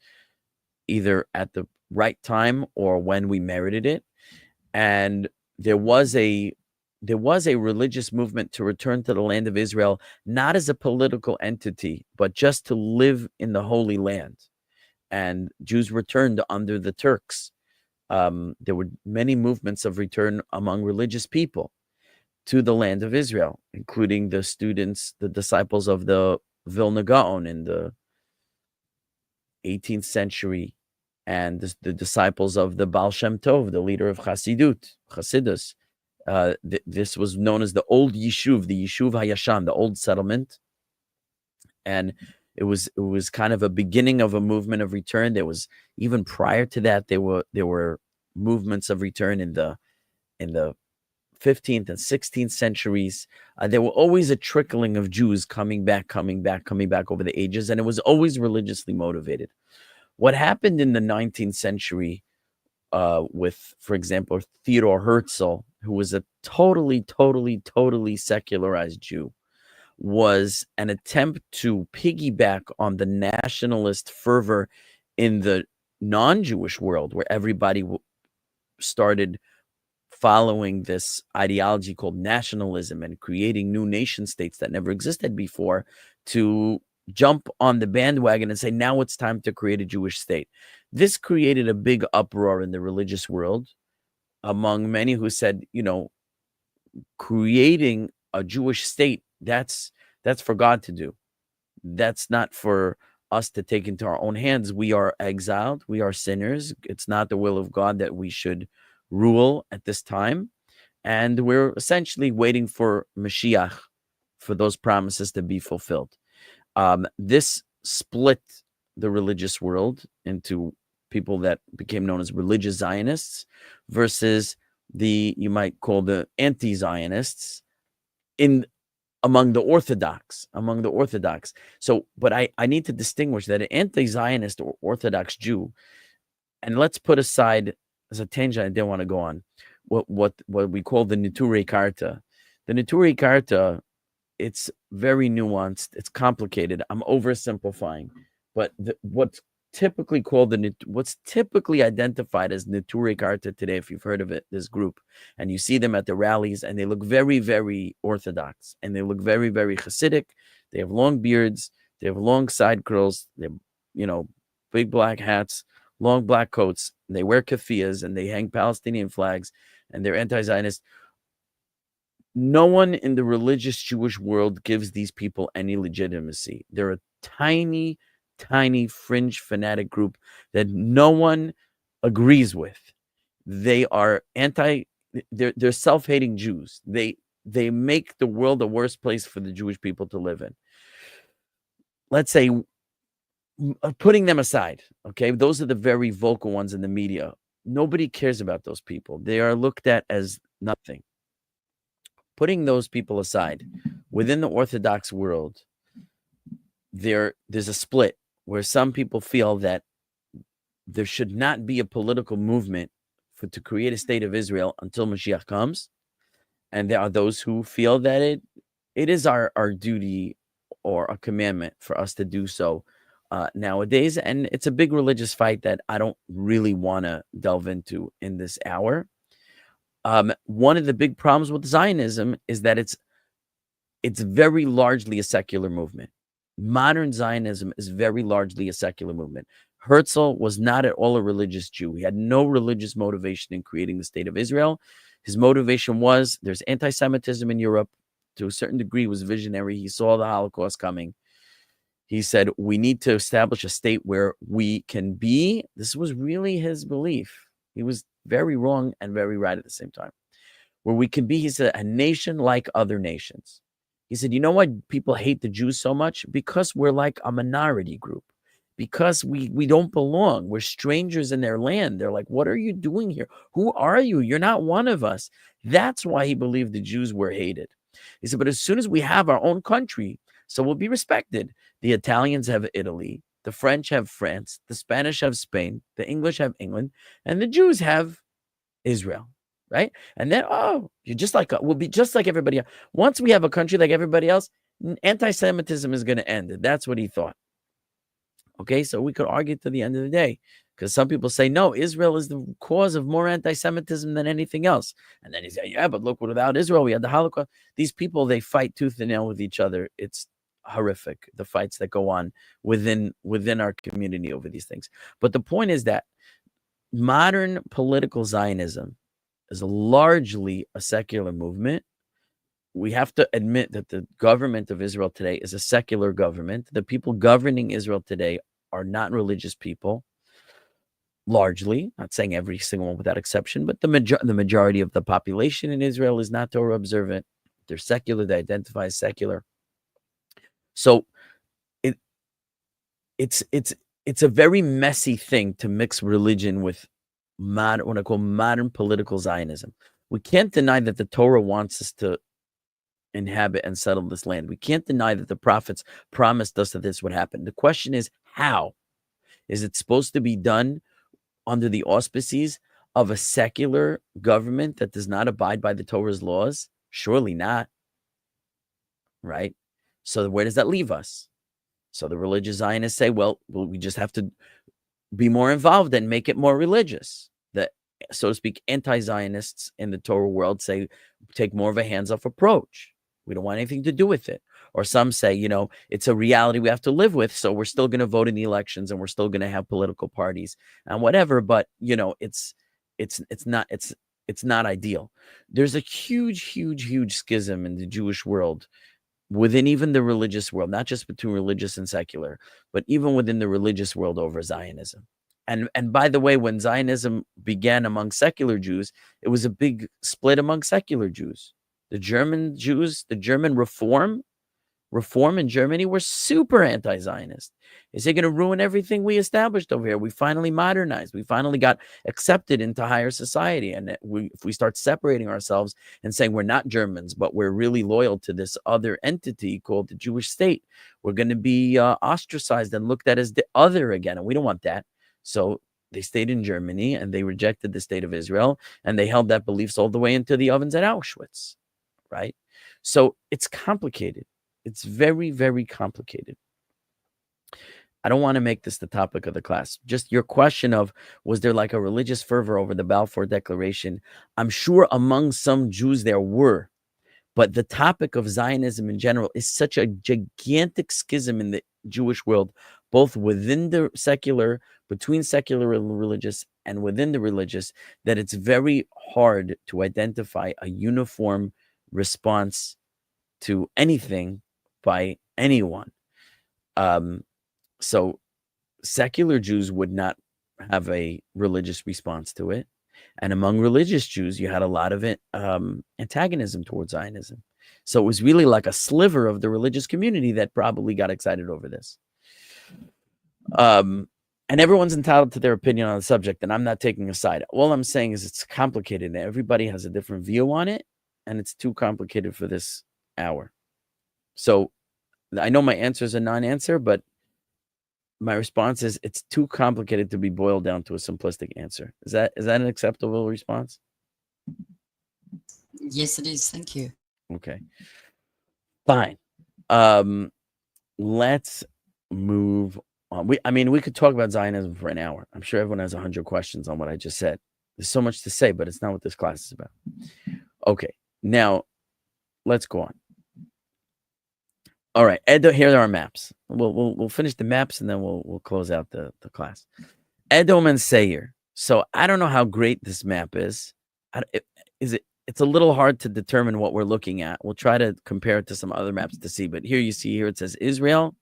either at the right time or when we merited it. And there was a religious movement to return to the land of Israel, not as a political entity, but just to live in the Holy Land. And Jews returned under the Turks. There were many movements of return among religious people to the land of Israel, including the disciples of the Vilna Gaon in the 18th century, and the disciples of the Baal Shem Tov, the leader of Hasidus. This was known as the Old Yishuv, the Yishuv HaYashan, the Old Settlement. And it was kind of a beginning of a movement of return. There was, even prior to that, there were movements of return in the 15th and 16th centuries. There were always a trickling of Jews coming back over the ages, and it was always religiously motivated. What happened in the 19th century with, for example, Theodor Herzl, who was a totally secularized Jew, was an attempt to piggyback on the nationalist fervor in the non-Jewish world, where everybody started following this ideology called nationalism and creating new nation states that never existed before, to jump on the bandwagon and say, now it's time to create a Jewish state. This created a big uproar in the religious world among many who said, creating a Jewish state, that's for God to do. That's not for us to take into our own hands. We are exiled. We are sinners. It's not the will of God that we should rule at this time. And we're essentially waiting for Mashiach, for those promises to be fulfilled. This split the religious world into people that became known as religious Zionists versus you might call the anti-Zionists among the Orthodox. So, but I need to distinguish that an anti-Zionist or Orthodox Jew, and let's put aside, as a tangent I didn't want to go on, what we call the Neturei Karta. The Neturei Karta, it's very nuanced, it's complicated. I'm oversimplifying, but what's typically identified as Neturei Karta today, if you've heard of it, this group, and you see them at the rallies, and they look very, very Orthodox, and they look very, very Hasidic. They have long beards, they have long side curls, they have, big black hats, long black coats, and they wear keffiyehs, and they hang Palestinian flags, and they're anti-Zionist. No one in the religious Jewish world gives these people any legitimacy. They're a tiny fringe fanatic group that no one agrees with. They are they're self-hating Jews. They make the world a worse place for the Jewish people to live in. Let's say, putting them aside, okay? Those are the very vocal ones in the media. Nobody cares about those people. They are looked at as nothing. Putting those people aside, within the Orthodox world, there's a split where some people feel that there should not be a political movement to create a state of Israel until Mashiach comes. And there are those who feel that it is our duty or a commandment for us to do so nowadays. And it's a big religious fight that I don't really want to delve into in this hour. One of the big problems with Zionism is that it's very largely a secular movement. Modern Zionism is very largely a secular movement. Herzl was not at all a religious Jew. He had no religious motivation in creating the state of Israel. His motivation was, there's anti-Semitism in Europe. To a certain degree, he was visionary. He saw the Holocaust coming. He said, we need to establish a state where we can be. This was really his belief. He was very wrong and very right at the same time. Where we can be, he said, a nation like other nations. He said, you know why people hate the Jews so much? Because we're like a minority group. Because we don't belong. We're strangers in their land. They're like, what are you doing here? Who are you? You're not one of us. That's why he believed the Jews were hated. He said, but as soon as we have our own country, so we'll be respected. The Italians have Italy. The French have France. The Spanish have Spain. The English have England. And the Jews have Israel. Right? And then, you're just like, we'll be just like everybody else. Once we have a country like everybody else, anti-Semitism is going to end. That's what he thought. Okay, so we could argue to the end of the day, because some people say, no, Israel is the cause of more anti-Semitism than anything else. And then he said, yeah, but look, without Israel, we had the Holocaust. These people, they fight tooth and nail with each other. It's horrific, the fights that go on within our community over these things. But the point is that modern political Zionism is largely a secular movement. We have to admit that the government of Israel today is a secular government. The people governing Israel today are not religious people, largely. Not saying every single one without exception, but the majority of the population in Israel is not Torah observant. They're secular. They identify as secular. So it's a very messy thing to mix religion with what I call modern political Zionism. We can't deny that the Torah wants us to inhabit and settle this land. We can't deny that the prophets promised us that this would happen. The question is, how? Is it supposed to be done under the auspices of a secular government that does not abide by the Torah's laws? Surely not. Right? So where does that leave us? So the religious Zionists say, well, we just have to be more involved and make it more religious. The, so to speak, anti-Zionists in the Torah world say, take more of a hands-off approach. We don't want anything to do with it. Or some say, it's a reality we have to live with, so we're still going to vote in the elections and we're still going to have political parties and whatever. But it's not ideal. There's a huge schism in the Jewish world, within even the religious world, not just between religious and secular, but even within the religious world over Zionism. And by the way, when Zionism began among secular Jews, it was a big split among secular Jews. The German Jews, the German reform in Germany were super anti-Zionist. Is it going to ruin everything we established over here? We finally modernized. We finally got accepted into higher society. And if we start separating ourselves and saying we're not Germans, but we're really loyal to this other entity called the Jewish state, we're going to be ostracized and looked at as the other again. And we don't want that. So they stayed in Germany and they rejected the state of Israel. And they held that beliefs all the way into the ovens at Auschwitz, right? So it's complicated. It's very, very complicated. I don't want to make this the topic of the class. Just your question of, was there like a religious fervor over the Balfour Declaration? I'm sure among some Jews there were, but the topic of Zionism in general is such a gigantic schism in the Jewish world, both within the secular, between secular and religious, and within the religious, that it's very hard to identify a uniform response to anything by anyone. So secular Jews would not have a religious response to it. And among religious Jews, you had a lot of antagonism towards Zionism. So it was really like a sliver of the religious community that probably got excited over this. And everyone's entitled to their opinion on the subject, and I'm not taking a side. All I'm saying is it's complicated. Everybody has a different view on it, and it's too complicated for this hour. So I know my answer is a non-answer, but my response is it's too complicated to be boiled down to a simplistic answer. Is that an acceptable response? Yes, it is. Thank you. Okay. Fine. Let's move on. We could talk about Zionism for an hour. I'm sure everyone has 100 questions on what I just said. There's so much to say, but it's not what this class is about. Okay. Now, let's go on. All right, Edom, here are our maps. We'll finish the maps and then we'll close out the class. Edom and Seir. So I don't know how great this map is. It's a little hard to determine what we're looking at. We'll try to compare it to some other maps to see. But here you see, here it says Israel,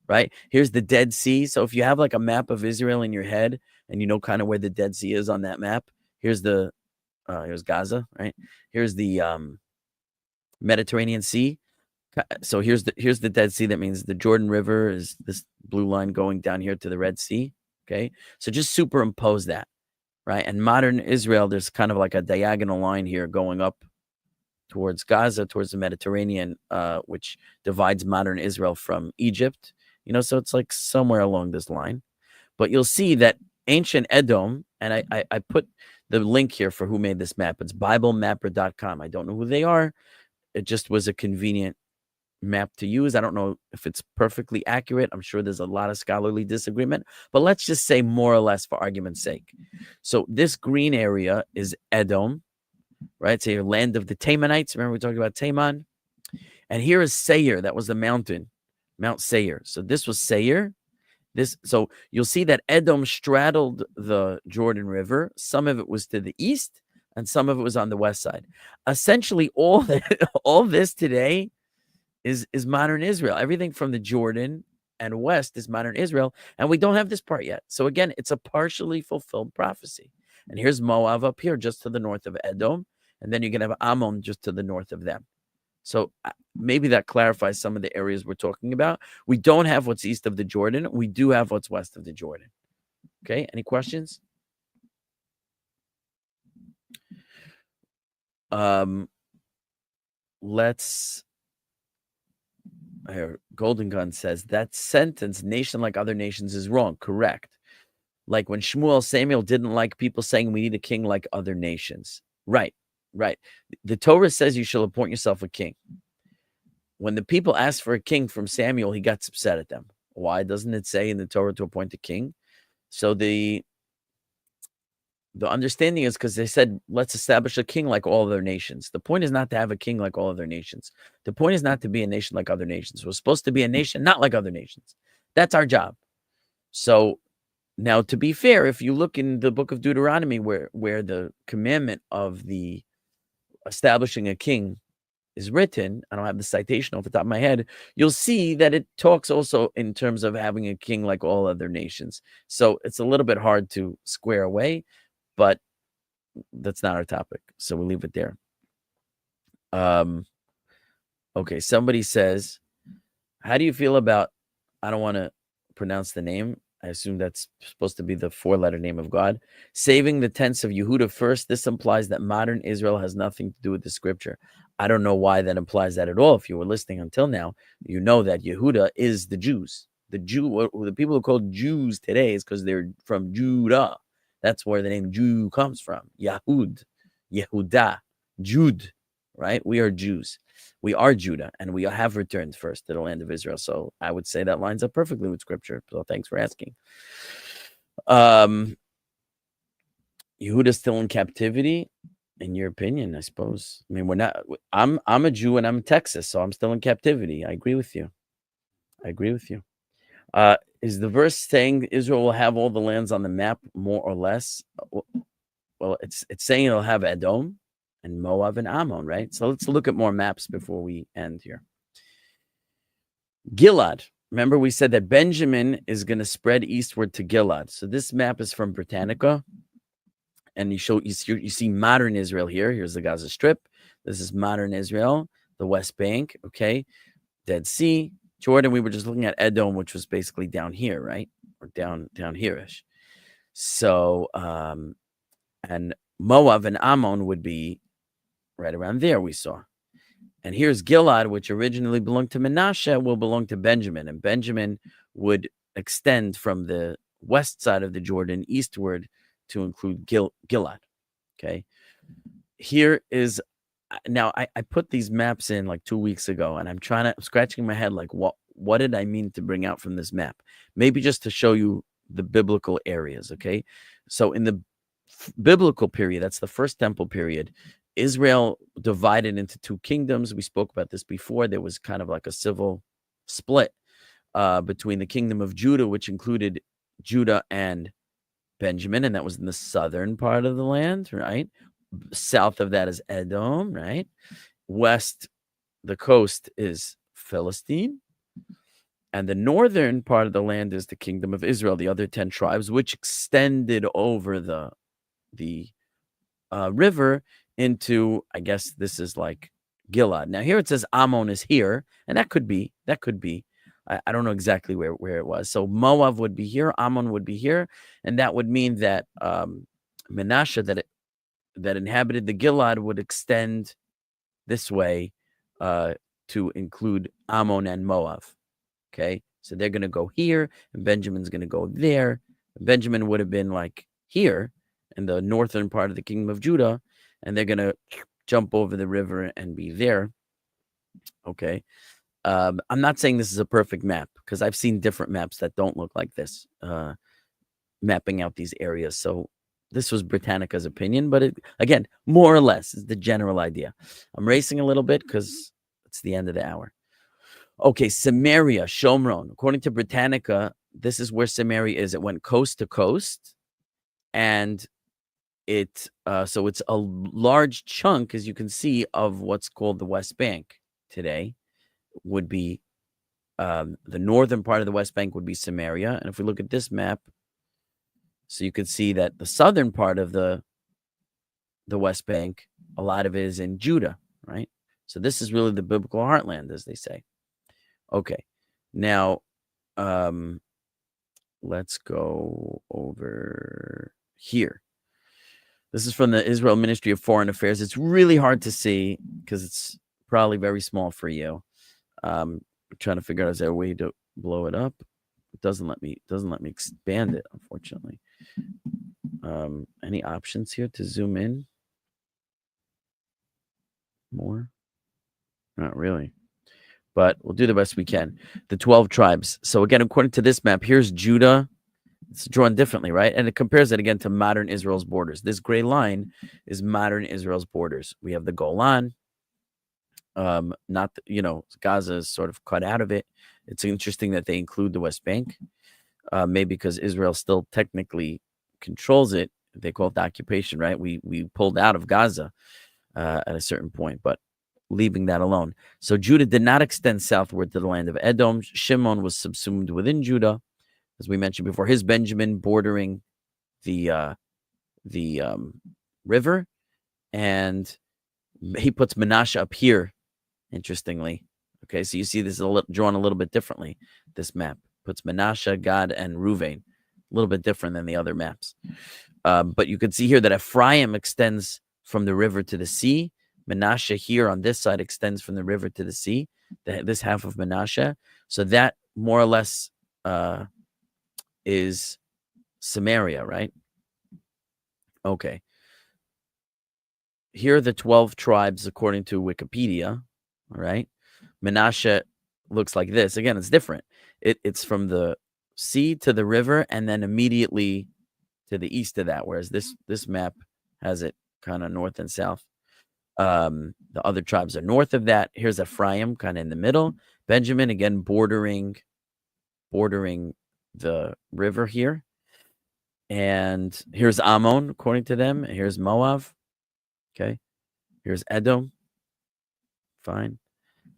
right? Here's the Dead Sea. So if you have like a map of Israel in your head and you know kind of where the Dead Sea is on that map, here's Gaza, right? Here's the Mediterranean Sea. So here's the Dead Sea. That means the Jordan River is this blue line going down here to the Red Sea. Okay, so just superimpose that, right? And modern Israel, there's kind of like a diagonal line here going up towards Gaza, towards the Mediterranean, which divides modern Israel from Egypt. So it's like somewhere along this line. But you'll see that ancient Edom, and I put the link here for who made this map. It's BibleMapper.com. I don't know who they are. It just was a convenient map to use. I don't know if it's perfectly accurate. I'm sure there's a lot of scholarly disagreement, but let's just say more or less for argument's sake. So this green area is Edom, right? So your land of the Temanites. Remember we talked about Teman? And here is Seir. That was the mountain, Mount Seir. So this was Seir. So you'll see that Edom straddled the Jordan River. Some of it was to the east and some of it was on the west side. Essentially all this today is modern Israel. Everything from the Jordan and west is modern Israel, and we don't have this part yet. So again, it's a partially fulfilled prophecy. And here's Moab up here, just to the north of Edom, and then you can have Ammon just to the north of them. So maybe that clarifies some of the areas we're talking about. We don't have what's east of the Jordan. We do have what's west of the Jordan. Okay, any questions? Golden Gun says that sentence, nation like other nations, is wrong. Correct. Like when Samuel didn't like people saying we need a king like other nations. Right. The Torah says you shall appoint yourself a king. when the people asked for a king from Samuel, he got upset at them. Why doesn't it say in the Torah to appoint a king? So the understanding is because they said, let's establish a king like all other nations. The point is not to have a king like all other nations. The point is not to be a nation like other nations. We're supposed to be a nation not like other nations. That's our job. So now, to be fair, if you look in the book of Deuteronomy, where the commandment of the establishing a king is written, I don't have the citation off the top of my head, you'll see that it talks also in terms of having a king like all other nations. So it's a little bit hard to square away, but that's not our topic. So we'll leave it there. Okay, somebody says, how do you feel about, I don't want to pronounce the name, I assume that's supposed to be the 4-letter name of God, saving the tents of Yehuda first. This implies that modern Israel has nothing to do with the scripture. I don't know why that implies that at all. If you were listening until now, you know that Yehuda is the Jews. The people who are called Jews today is because they're from Judah. That's where the name Jew comes from. Yahud, Yehuda, Jude, right? We are Jews. We are Judah, and we have returned first to the land of Israel. So I would say that lines up perfectly with scripture. So thanks for asking. Yehuda's still in captivity, in your opinion, I suppose. I mean, we're not. I'm a Jew and I'm in Texas, so I'm still in captivity. I agree with you. Is the verse saying Israel will have all the lands on the map, more or less? Well, it's saying it'll have Edom and Moab and Ammon, right? So let's look at more maps before we end here. Gilad. Remember, we said that Benjamin is going to spread eastward to Gilad. So this map is from Britannica, and you see modern Israel here. Here's the Gaza Strip. This is modern Israel, the West Bank, okay? Dead Sea, Jordan. We were just looking at Edom, which was basically down here, right? Or down here-ish. So, and Moab and Ammon would be right around there, we saw. And here's Gilad, which originally belonged to Manasseh, will belong to Benjamin. And Benjamin would extend from the west side of the Jordan eastward to include Gilad. Okay. Here is, now I put these maps in like 2 weeks ago, and I'm scratching my head like, what did I mean to bring out from this map? Maybe just to show you the biblical areas. Okay. So in the biblical period, that's the first temple period, Israel divided into 2 kingdoms. We spoke about this before. There was kind of like a civil split between the kingdom of Judah, which included Judah and Benjamin, and that was in the southern part of the land, right? South of that is Edom, right? West, the coast is Philistine, and the northern part of the land is the kingdom of Israel, the other 10 tribes, which extended over the river into, I guess this is like Gilad. Now here it says Ammon is here, and that could be. I don't know exactly where it was. So Moab would be here, Ammon would be here, and that would mean that Manasseh that inhabited the Gilad would extend this way to include Ammon and Moab. Okay, so they're going to go here, and Benjamin's going to go there. Benjamin would have been like here in the northern part of the kingdom of Judah, and they're going to jump over the river and be there. Okay. I'm not saying this is a perfect map, because I've seen different maps that don't look like this, mapping out these areas. So this was Britannica's opinion, but again, more or less is the general idea. I'm racing a little bit because it's the end of the hour. Okay, Samaria, Shomron. According to Britannica, this is where Samaria is. It went coast to coast, and so it's a large chunk, as you can see, of what's called the West Bank today. Would be the northern part of the West Bank would be Samaria. And if we look at this map, so you can see that the southern part of the West Bank, a lot of it is in Judah, right? So this is really the biblical heartland, as they say. Okay, now let's go over here. This is from the Israel Ministry of Foreign Affairs. It's really hard to see because it's probably very small for you. I'm trying to figure out, is there a way to blow it up? It doesn't let me expand it, unfortunately. Any options here to zoom in more? Not really. but we'll do the best we can. The 12 tribes. So again, according to this map, here's Judah. It's drawn differently, right? And it compares it again to modern Israel's borders. This gray line is modern Israel's borders. We have the Golan. Not, Gaza is sort of cut out of it. It's interesting that they include the West Bank, maybe because Israel still technically controls it. They call it the occupation, right? We pulled out of Gaza at a certain point, but leaving that alone. So Judah did not extend southward to the land of Edom. Shimon was subsumed within Judah, as we mentioned before. His Benjamin bordering the river, and he puts Manasseh up here. Interestingly, okay, so you see this is drawn a little bit differently. This map puts Manasseh, Gad, and Reuven a little bit different than the other maps. But you can see here that Ephraim extends from the river to the sea. Manasseh here on this side extends from the river to the sea, this half of Manasseh. So that more or less is Samaria, right? Okay. Here are the 12 tribes according to Wikipedia. All right. Manasseh looks like this. Again, it's different. It's from the sea to the river and then immediately to the east of that, whereas this map has it kind of north and south. The other tribes are north of that. Here's Ephraim kind of in the middle. Benjamin, again, bordering the river here. And here's Ammon, according to them. Here's Moab. Okay. Here's Edom. Fine.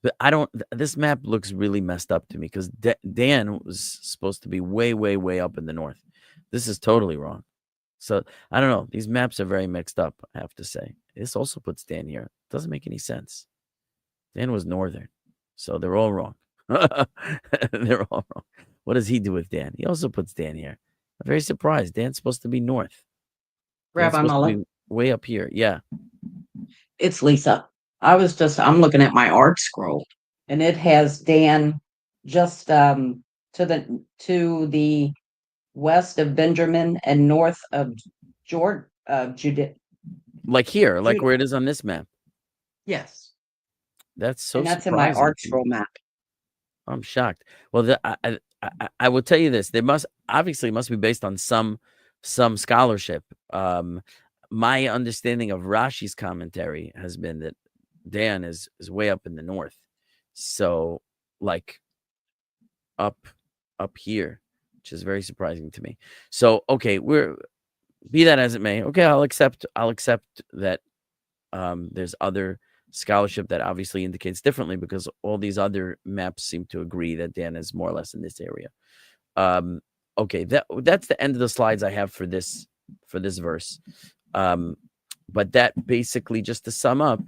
But this map looks really messed up to me because Dan was supposed to be way, way, way up in the north. This is totally wrong. So I don't know. These maps are very mixed up, I have to say. This also puts Dan here. Doesn't make any sense. Dan was northern. So they're all wrong. They're all wrong. What does he do with Dan? He also puts Dan here. I'm very surprised. Dan's supposed to be north. Rabbi Mullen, way up here. Yeah. it's Lisa. I'm looking at my art scroll, and it has Dan just to the west of Benjamin and north of Judah. Like here, like Judah. where it is on this map. Yes. That's so And that's in surprising my art to me. scroll map. I'm shocked. Well, I will tell you this. They must be based on some scholarship. My understanding of Rashi's commentary has been that Dan is way up in the north. So like up here, which is very surprising to me. So, okay, be that as it may. Okay, I'll accept that there's other scholarship that obviously indicates differently because all these other maps seem to agree that Dan is more or less in this area. Okay, that's the end of the slides I have for this verse. But that basically, just to sum up,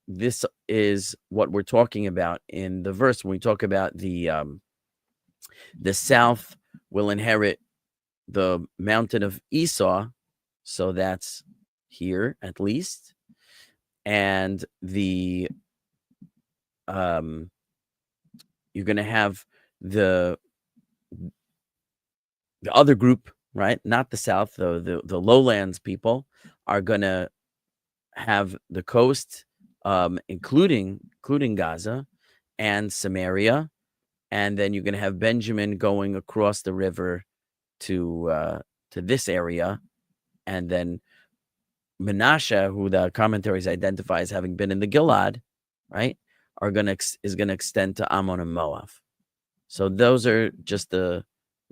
this is what we're talking about in the verse when we talk about the south will inherit the mountain of Esau. So that's here at least. And you're going to have the other group, right? Not the south, the lowlands people are going to have the coast, including Gaza and Samaria. And then you're going to have Benjamin going across the river to this area. And then Manasseh, who the commentaries identify as having been in the Gilad, right, is going to extend to Ammon and Moab. So those are just the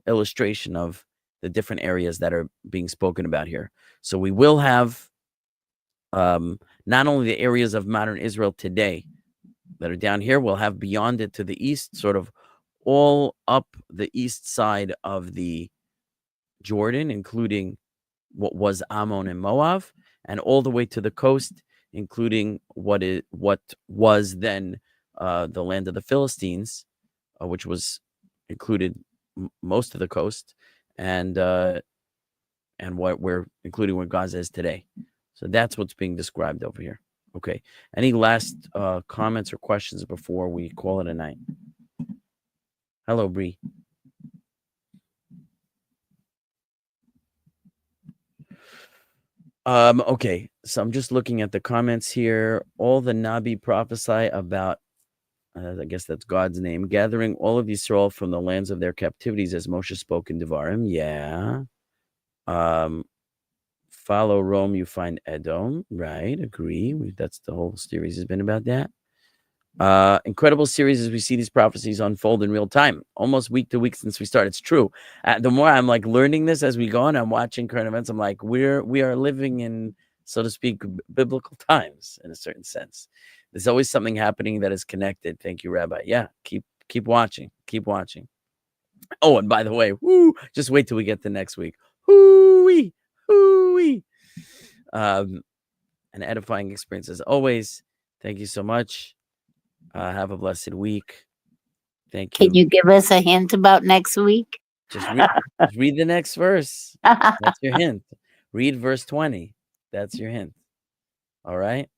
illustration of the different areas that are being spoken about here. So we will have not only the areas of modern Israel today that are down here, we'll have beyond it to the east, sort of all up the east side of the Jordan, including what was Ammon and Moab, and all the way to the coast, including what was then the land of the Philistines, which was included most of the coast, and what we're including where Gaza is today. So that's what's being described over here. Okay. Any last comments or questions before we call it a night? Hello, Bree. Okay, so I'm just looking at the comments here. All the Nabi prophesy about, I guess that's God's name, gathering all of Yisrael from the lands of their captivities, as Moshe spoke in Devarim. Yeah. Follow Rome, you find Edom. Right, agree. That's the whole series has been about that. Incredible series as we see these prophecies unfold in real time, almost week to week since we started. It's true. The more I'm like learning this as we go and I'm watching current events, I'm like, we are living in, so to speak, biblical times in a certain sense. There's always something happening that is connected. Thank you, Rabbi. Yeah, keep watching. Keep watching. Oh, and by the way, just wait till we get to next week. Hoo-wee. An edifying experience as always. Thank you so much. Have a blessed week. Thank you. Can you give us a hint about next week? Just read the next verse. That's your hint. Read verse 20. That's your hint. All right.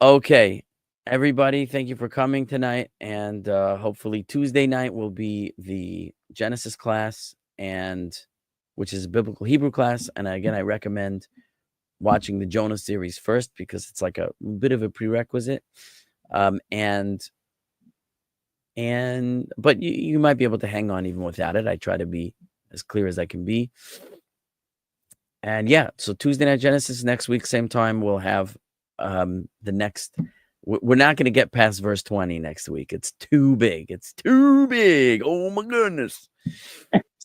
Okay, everybody, thank you for coming tonight. And hopefully Tuesday night will be the Genesis class, and which is a biblical Hebrew class. And again, I recommend watching the Jonah series first because it's like a bit of a prerequisite. But you might be able to hang on even without it. I try to be as clear as I can be. And yeah, so Tuesday night Genesis, next week, same time, we'll have the next. We're not going to get past verse 20 next week. It's too big. Oh my goodness.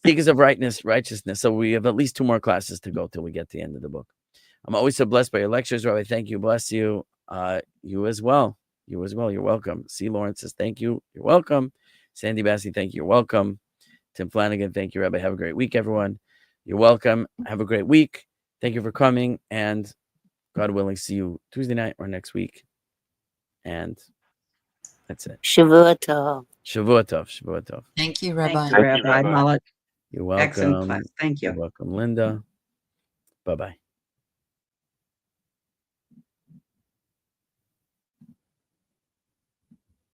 Seekers of righteousness. So we have at least 2 more classes to go till we get to the end of the book. I'm always so blessed by your lectures, Rabbi. Thank you. Bless you. You as well. You're welcome. C. Lawrence says, thank you. You're welcome. Sandy Bassey, thank you. You're welcome. Tim Flanagan, thank you, Rabbi. Have a great week, everyone. You're welcome. Have a great week. Thank you for coming. And God willing, see you Tuesday night or next week. And that's it. Shavua Tov. Shavua Tov. Thank you, Rabbi. Thank you, Rabbi Malak. You're welcome. Excellent class. Thank you. You're welcome, Linda. Bye-bye.